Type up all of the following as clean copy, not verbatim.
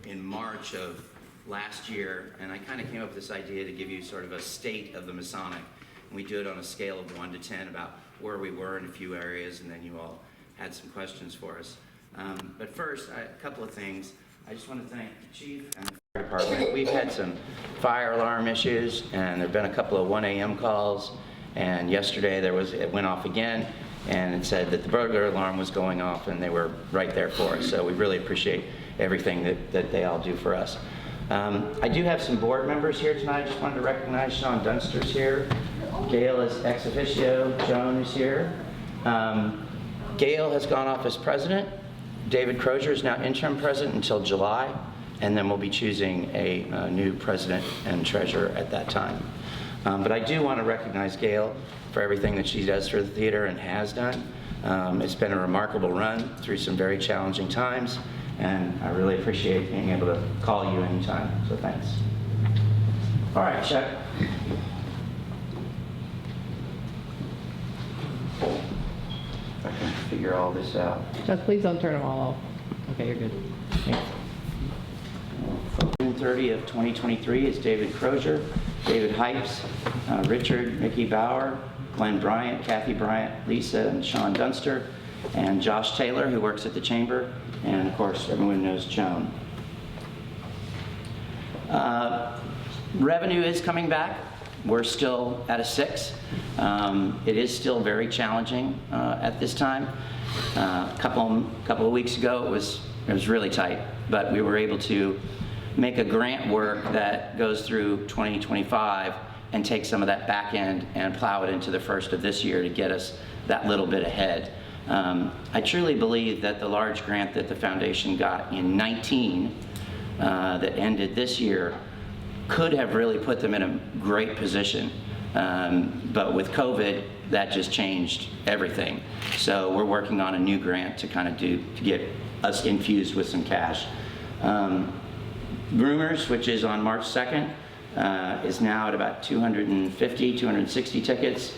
in March of last year, and I kind of came up with this idea to give you sort of a state of the Masonic. And we do it on a scale of 1 to 10 about where we were in a few areas, and then you all had some questions for us. But first, a couple of things. I just want to thank the Chief and the Fire Department. We've had some fire alarm issues, and there have been a couple of 1 a.m. calls, and yesterday it went off again, and it said that the burglar alarm was going off, and they were right there for us. So we really appreciate everything that they all do for us. I do have some board members here tonight. I just wanted to recognize Sean Dunster's here. Gail is ex officio. Joan is here. Gail has gone off as president. David Crozier is now interim president until July, and then we'll be choosing a new president and treasurer at that time. But I do want to recognize Gail for everything that she does for the theater and has done. It's been a remarkable run through some very challenging times, and I really appreciate being able to call you anytime, so thanks. All right, Chuck. I can figure all this out. Chuck, please don't turn them all off. Okay, you're good. June 30 of 2023 is David Crozier, David Hypes, Richard, Mickey Bauer, Glenn Bryant, Kathy Bryant, Lisa, and Sean Dunster, and Josh Taylor, who works at the Chamber, and of course everyone knows Joan. Revenue is coming back. We're still at a 6. It is still very challenging at this time. A couple of weeks ago, it was really tight, but we were able to make a grant work that goes through 2025 and take some of that back end and plow it into the first of this year to get us that little bit ahead. I truly believe that the large grant that the foundation got in 19 that ended this year could have really put them in a great position. But with COVID, that just changed everything. So we're working on a new grant to kind of to get us infused with some cash. Groomers, which is on March 2nd, is now at about 250, 260 tickets.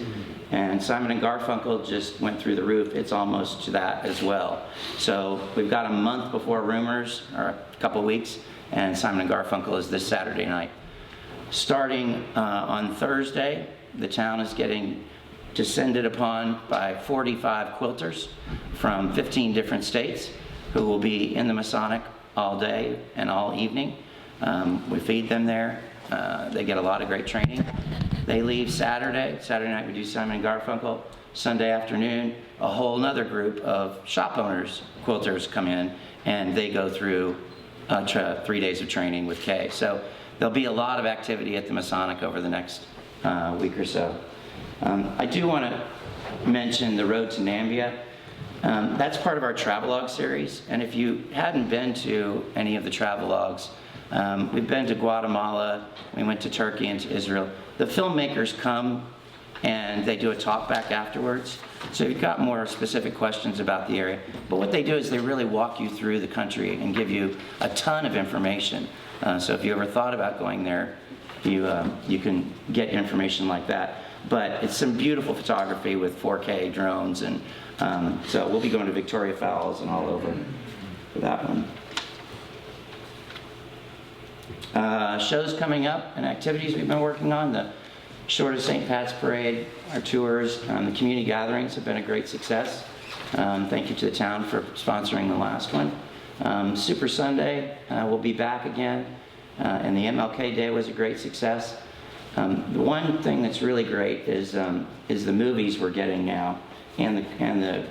And Simon & Garfunkel just went through the roof. It's almost to that as well. So we've got a month before Rumors, or a couple of weeks, and Simon & Garfunkel is this Saturday night. Starting on Thursday, the town is getting descended upon by 45 quilters from 15 different states who will be in the Masonic all day and all evening. We feed them there. They get a lot of great training. They leave Saturday. Saturday night we do Simon & Garfunkel. Sunday afternoon, a whole nother group of shop owners, quilters, come in, and they go through 3 days of training with Kay. So there'll be a lot of activity at the Masonic over the next week or so. I do want to mention the Road to Nambia. That's part of our travelogue series, and if you hadn't been to any of the travelogues, we've been to Guatemala, we went to Turkey and to Israel. The filmmakers come and they do a talk back afterwards. So you've got more specific questions about the area. But what they do is they really walk you through the country and give you a ton of information. So if you ever thought about going there, you can get information like that. But it's some beautiful photography with 4K drones, and so we'll be going to Victoria Falls and all over for that one. Shows coming up and activities we've been working on. The Short of St. Pat's Parade, our tours, the community gatherings have been a great success. Thank you to the town for sponsoring the last one. Super Sunday, we'll be back again, and the MLK Day was a great success. The one thing that's really great is the movies we're getting now, and the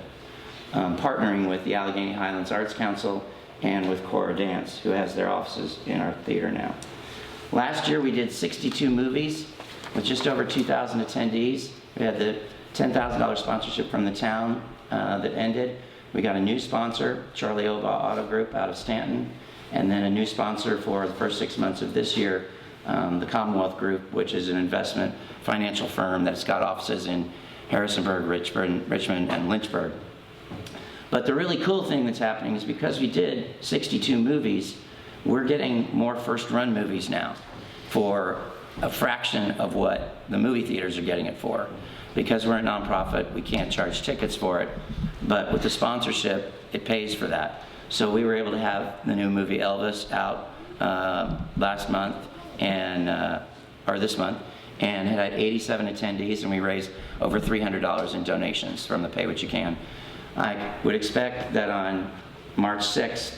partnering with the Allegheny Highlands Arts Council and with Cora Dance, who has their offices in our theater now. Last year we did 62 movies with just over 2,000 attendees. We had the $10,000 sponsorship from the town that ended. We got a new sponsor, Charlie Oba Auto Group out of Stanton, and then a new sponsor for the first 6 months of this year, the Commonwealth Group, which is an investment financial firm that's got offices in Harrisonburg, Richmond, and Lynchburg. But the really cool thing that's happening is because we did 62 movies, we're getting more first-run movies now for a fraction of what the movie theaters are getting it for. Because we're a nonprofit, we can't charge tickets for it, but with the sponsorship, it pays for that. So we were able to have the new movie Elvis out last month, or this month, and had 87 attendees, and we raised over $300 in donations from the Pay What You Can. I would expect that on March 6th,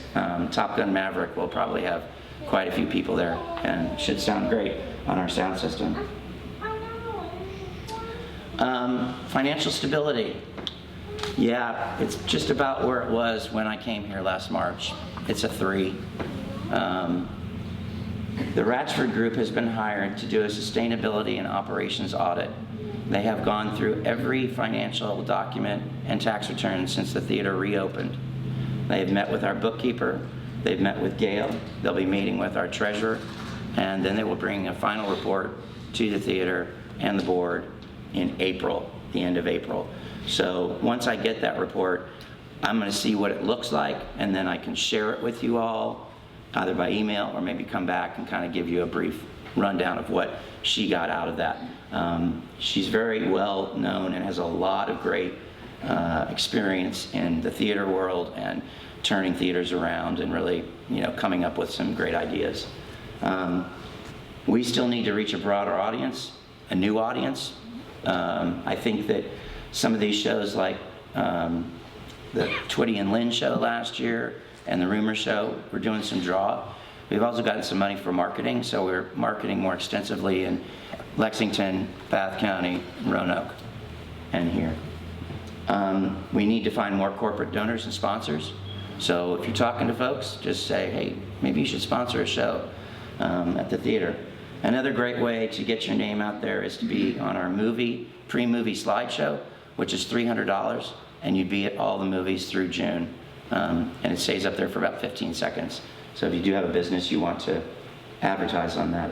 Top Gun Maverick will probably have quite a few people there, and should sound great on our sound system. Financial stability. Yeah, it's just about where it was when I came here last March. It's a 3. The Ratchford Group has been hired to do a sustainability and operations audit. They have gone through every financial document and tax return since the theater reopened. They've met with our bookkeeper, they've met with Gail, they'll be meeting with our treasurer, and then they will bring a final report to the theater and the board in April, the end of April. So once I get that report, I'm going to see what it looks like, and then I can share it with you all, either by email or maybe come back and kind of give you a brief rundown of what she got out of that. She's very well known and has a lot of great experience in the theater world and turning theaters around and really, coming up with some great ideas. We still need to reach a broader audience, a new audience. I think that some of these shows like the Twitty and Lynn show last year and the Rumor show, we're doing some draw. We've also gotten some money for marketing, so we're marketing more extensively in Lexington, Bath County, Roanoke, and here. We need to find more corporate donors and sponsors. So if you're talking to folks, just say, hey, maybe you should sponsor a show at the theater. Another great way to get your name out there is to be on our pre-movie slideshow, which is $300, and you'd be at all the movies through June. And it stays up there for about 15 seconds. So if you do have a business you want to advertise on that.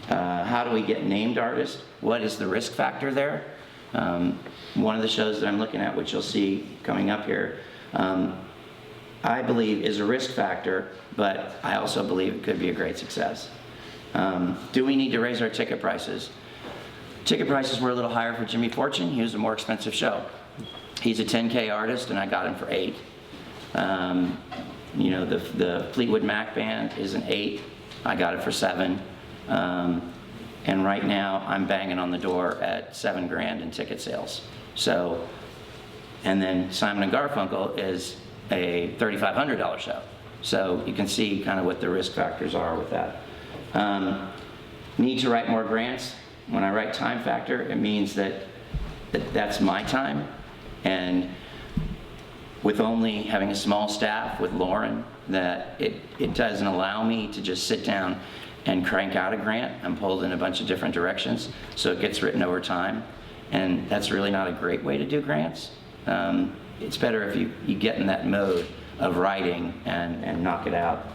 How do we get named artists? What is the risk factor there? One of the shows that I'm looking at, which you'll see coming up here, I believe is a risk factor, but I also believe it could be a great success. Do we need to raise our ticket prices? Ticket prices were a little higher for Jimmy Fortune. He was a more expensive show. He's a 10K artist, and I got him for 8. The Fleetwood Mac band is an 8. I got it for 7. And right now, I'm banging on the door at $7,000 in ticket sales. So, and then Simon and Garfunkel is a $3,500 show. So you can see kind of what the risk factors are with that. Need to write more grants. When I write time factor, it means that's my time. And with only having a small staff with Lauren, that it doesn't allow me to just sit down and crank out a grant. I'm pulled in a bunch of different directions, so it gets written over time. And that's really not a great way to do grants. It's better if you get in that mode of writing and knock it out.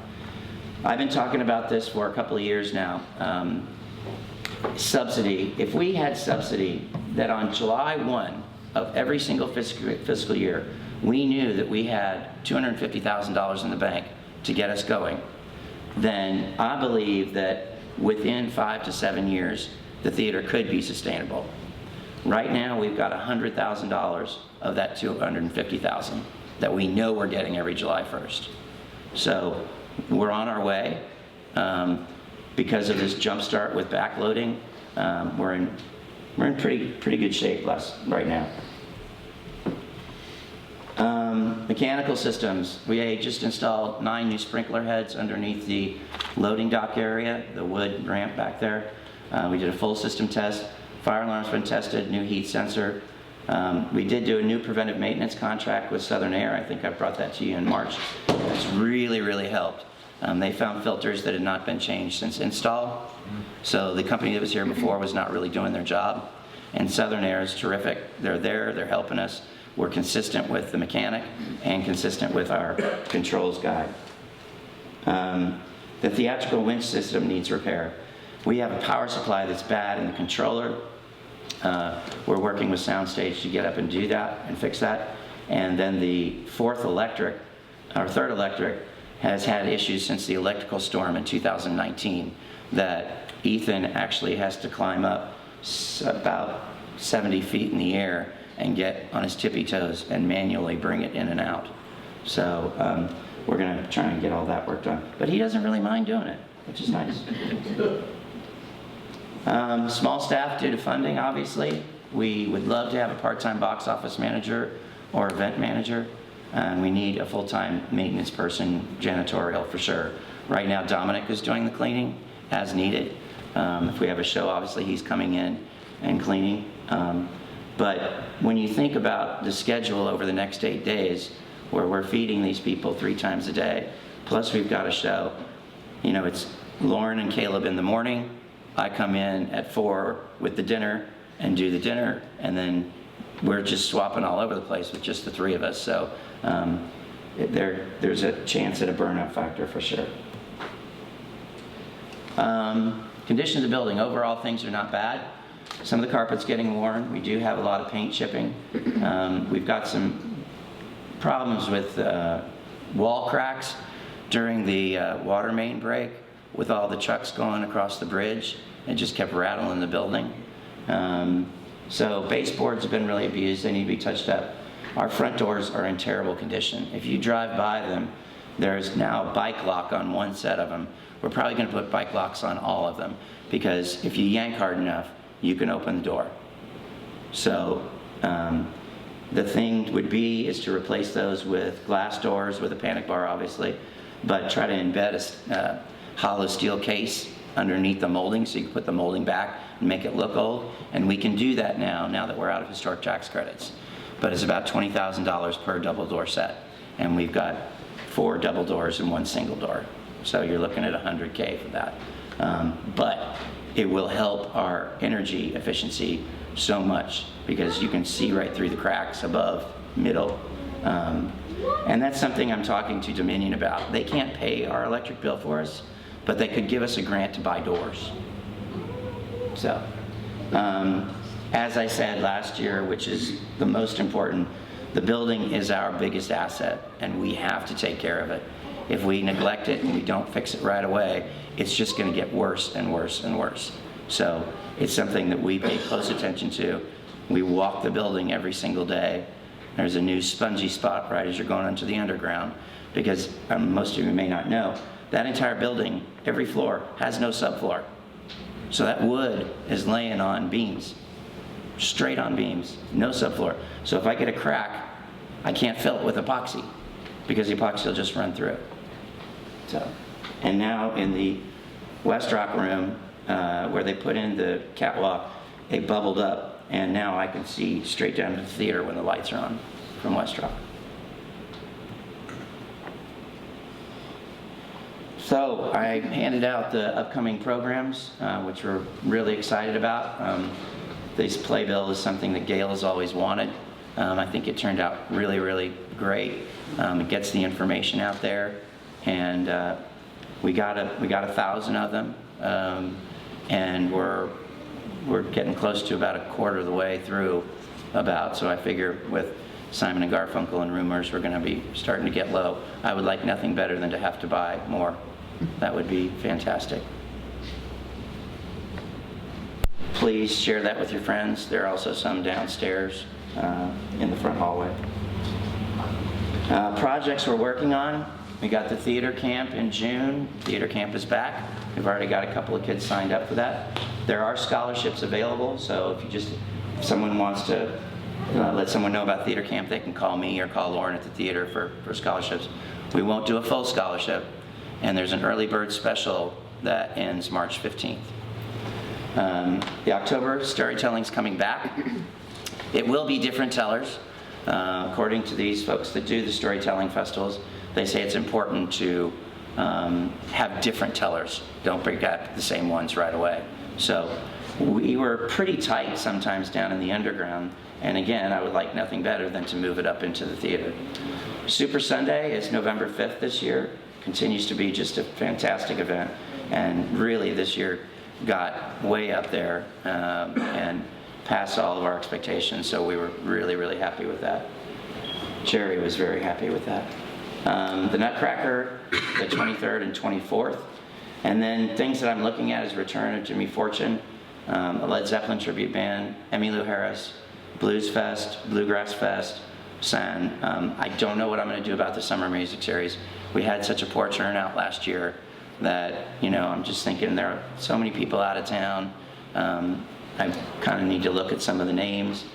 I've been talking about this for a couple of years now. Subsidy, if we had subsidy that on July 1 of every single fiscal year, we knew that we had $250,000 in the bank to get us going, then I believe that within 5 to 7 years, the theater could be sustainable. Right now, we've got $100,000 of that $250,000 that we know we're getting every July 1st. So we're on our way. Because of this jump start with backloading, we're in pretty good shape right now. Mechanical systems. We just installed 9 new sprinkler heads underneath the loading dock area, the wood ramp back there. We did a full system test. Fire alarm's been tested, new heat sensor. We did do a new preventive maintenance contract with Southern Air. I think I brought that to you in March. It's really helped. They found filters that had not been changed since install. So the company that was here before was not really doing their job. And Southern Air is terrific. They're there, they're helping us. We're consistent with the mechanic and consistent with our controls guy. The theatrical winch system needs repair. We have a power supply that's bad in the controller. We're working with Soundstage to get up and do that and fix that. And then the third electric has had issues since the electrical storm in 2019 that Ethan actually has to climb up about 70 feet in the air and get on his tippy toes and manually bring it in and out. So we're going to try and get all that work done. But he doesn't really mind doing it, which is nice. Small staff due to funding, obviously. We would love to have a part-time box office manager or event manager. And we need a full-time maintenance person, janitorial for sure. Right now, Dominic is doing the cleaning as needed. If we have a show, obviously he's coming in and cleaning. But when you think about the schedule over the next 8 days, where we're feeding these people 3 times a day, plus we've got a show, you know, it's Lauren and Caleb in the morning. I come in at 4 with the dinner and do the dinner, and then we're just swapping all over the place with just the 3 of us. So there's a chance at a burnout factor for sure. Condition of the building, overall things are not bad. Some of the carpet's getting worn. We do have a lot of paint chipping. We've got some problems with wall cracks during the water main break with all the trucks going across the bridge. It just kept rattling the building. So baseboards have been really abused. They need to be touched up. Our front doors are in terrible condition. If you drive by them, there's now a bike lock on one set of them. We're probably going to put bike locks on all of them, because if you yank hard enough, you can open the door. So the thing would be is to replace those with glass doors with a panic bar, obviously, but try to embed a hollow steel case underneath the molding so you can put the molding back and make it look old. And we can do that now that we're out of historic tax credits. But it's about $20,000 per double door set. And we've got 4 double doors and 1 single door. So you're looking at $100K for that. But it will help our energy efficiency so much, because you can see right through the cracks above, middle. And that's something I'm talking to Dominion about. They can't pay our electric bill for us, but they could give us a grant to buy doors. So, as I said last year, which is the most important, the building is our biggest asset, and we have to take care of it. If we neglect it and we don't fix it right away, it's just going to get worse and worse and worse. So it's something that we pay close attention to. We walk the building every single day. There's a new spongy spot right as you're going onto the underground, because most of you may not know, that entire building, every floor, has no subfloor. So that wood is laying on beams, straight on beams, no subfloor. So if I get a crack, I can't fill it with epoxy, because the epoxy will just run through it. So, and now in the West Rock room, where they put in the catwalk, it bubbled up, and now I can see straight down to the theater when the lights are on from West Rock. So I handed out the upcoming programs, which we're really excited about. This playbill is something that Gail has always wanted. I think it turned out really, really great. It gets the information out there, and we got 1,000 of them, and we're getting close to about a quarter of the way through, about. So I figure with Simon and Garfunkel and Rumors, we're going to be starting to get low. I would like nothing better than to have to buy more. That would be fantastic. Please share that with your friends. There are also some downstairs in the front hallway. Projects we're working on. We got the theater camp in June. Theater camp is back. We've already got a couple of kids signed up for that. There are scholarships available, so if someone wants to let someone know about theater camp, they can call me or call Lauren at the theater for scholarships. We won't do a full scholarship, and there's an early bird special that ends March 15th. The October storytelling's coming back. It will be different tellers. According to these folks that do the storytelling festivals, they say it's important to have different tellers. Don't bring back the same ones right away. So we were pretty tight sometimes down in the underground, and again, I would like nothing better than to move it up into the theater. Super Sunday is November 5th this year. Continues to be just a fantastic event, and really this year got way up there and passed all of our expectations, so we were really, really happy with that. Jerry was very happy with that. The Nutcracker, the 23rd and 24th. And then things that I'm looking at is return of Jimmy Fortune, a Led Zeppelin tribute band, Emmylou Harris, Blues Fest, Bluegrass Fest, and I don't know what I'm going to do about the summer music series. We had such a poor turnout last year that, you know, I'm just thinking there are so many people out of town. I kind of need to look at some of the names.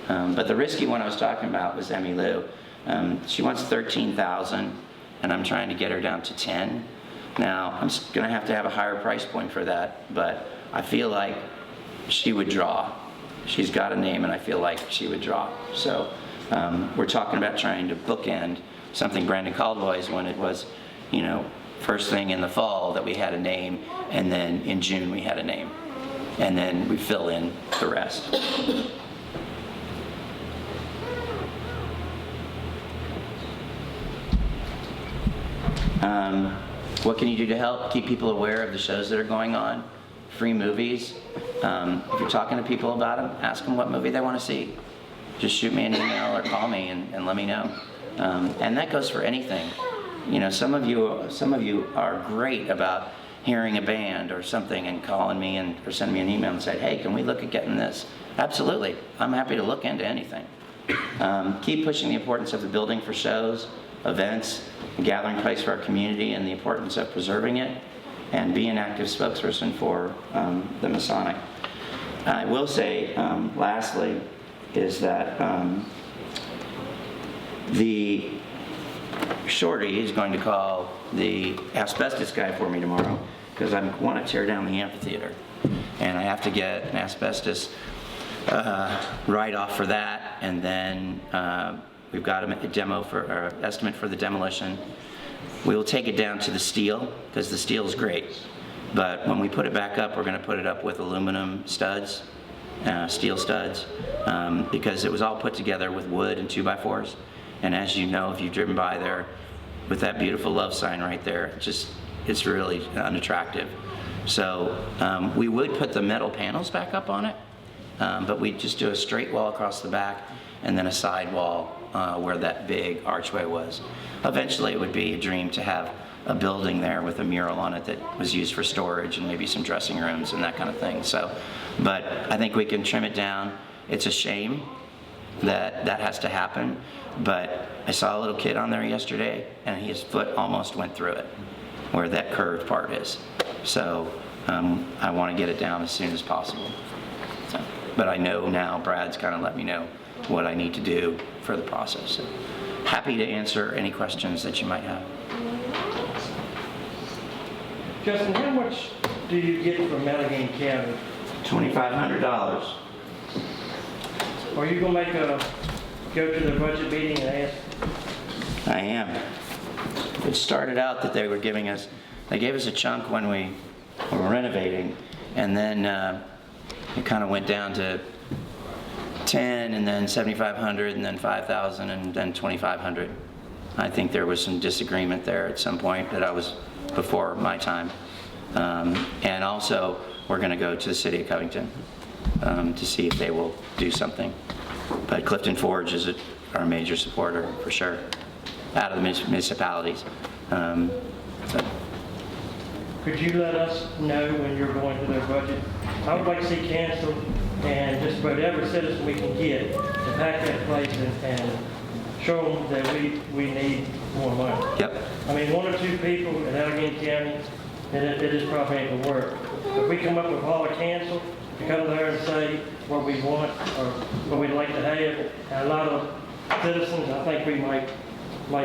But the risky one I was talking about was Emmy Lou. She wants 13,000, and I'm trying to get her down to 10. Now, I'm going to have a higher price point for that, but I feel like she would draw. She's got a name, and I feel like she would draw. So we're talking about trying to bookend something Brandon Caldwell's when it was, you know, first thing in the fall that we had a name, and then in June we had a name. And then we fill in the rest. What can you do to help keep people aware of the shows that are going on? Free movies. If you're talking to people about them, ask them what movie they want to see. Just shoot me an email or call me and let me know. And that goes for anything. You know, some of you are great about hearing a band or something and calling me or sending me an email and say, hey, can we look at getting this? Absolutely. I'm happy to look into anything. Keep pushing the importance of the building for shows, events, a gathering place for our community, and the importance of preserving it, and be an active spokesperson for the Masonic. I will say, lastly, is that the Shorty is going to call the asbestos guy for me tomorrow, because I want to tear down the amphitheater, and I have to get an asbestos write-off for that, and then we've got a demo or estimate for the demolition. We will take it down to the steel, because the steel is great, but when we put it back up, we're going to put it up with aluminum studs, steel studs, because it was all put together with wood and 2x4s, and as you know, if you've driven by there with that beautiful love sign right there, it's really unattractive. So we would put the metal panels back up on it, but we'd just do a straight wall across the back and then a side wall where that big archway was. Eventually it would be a dream to have a building there with a mural on it that was used for storage and maybe some dressing rooms and that kind of thing. So, but I think we can trim it down. It's a shame that that has to happen, but I saw a little kid on there yesterday and his foot almost went through it, where that curved part is. So I want to get it down as soon as possible. So, but I know now Brad's kind of let me know what I need to do for the process. So, happy to answer any questions that you might have. Justin, how much do you get from Allegheny County? $2,500. Are you going to go to the budget meeting and ask? I am. It started out that they gave us a chunk when we were renovating, and then it kind of went down to 10, and then 7,500, and then 5,000, and then 2,500. I think there was some disagreement there at some point that I was before my time. And also, we're going to go to the city of Covington to see if they will do something. But Clifton Forge is our major supporter for sure, out of the municipalities. So. Could you let us know when you're going to their budget? I would like to see council and just about every citizen we can get to pack that place and show them that we need more money. Yep. I mean, 1 or 2 people in Allegheny County, it is probably ain't gonna work. If we come up with all the council to come there and say what we want or what we'd like to have, and a lot of citizens, I think we might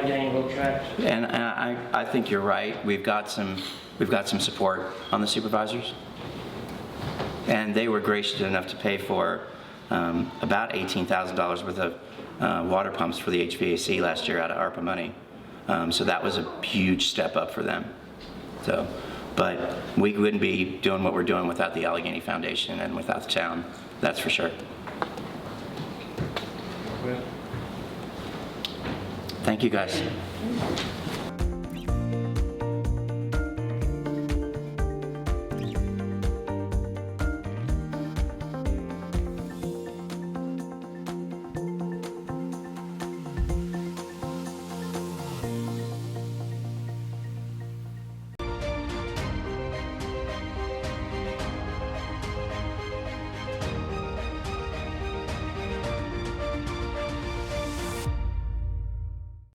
gain a little traction. And I think you're right. We've got some support on the supervisors, and they were gracious enough to pay for about $18,000 worth of water pumps for the HVAC last year out of ARPA money. So that was a huge step up for them. So, but we wouldn't be doing what we're doing without the Allegheny Foundation and without the town. That's for sure. Well, Thank you, guys.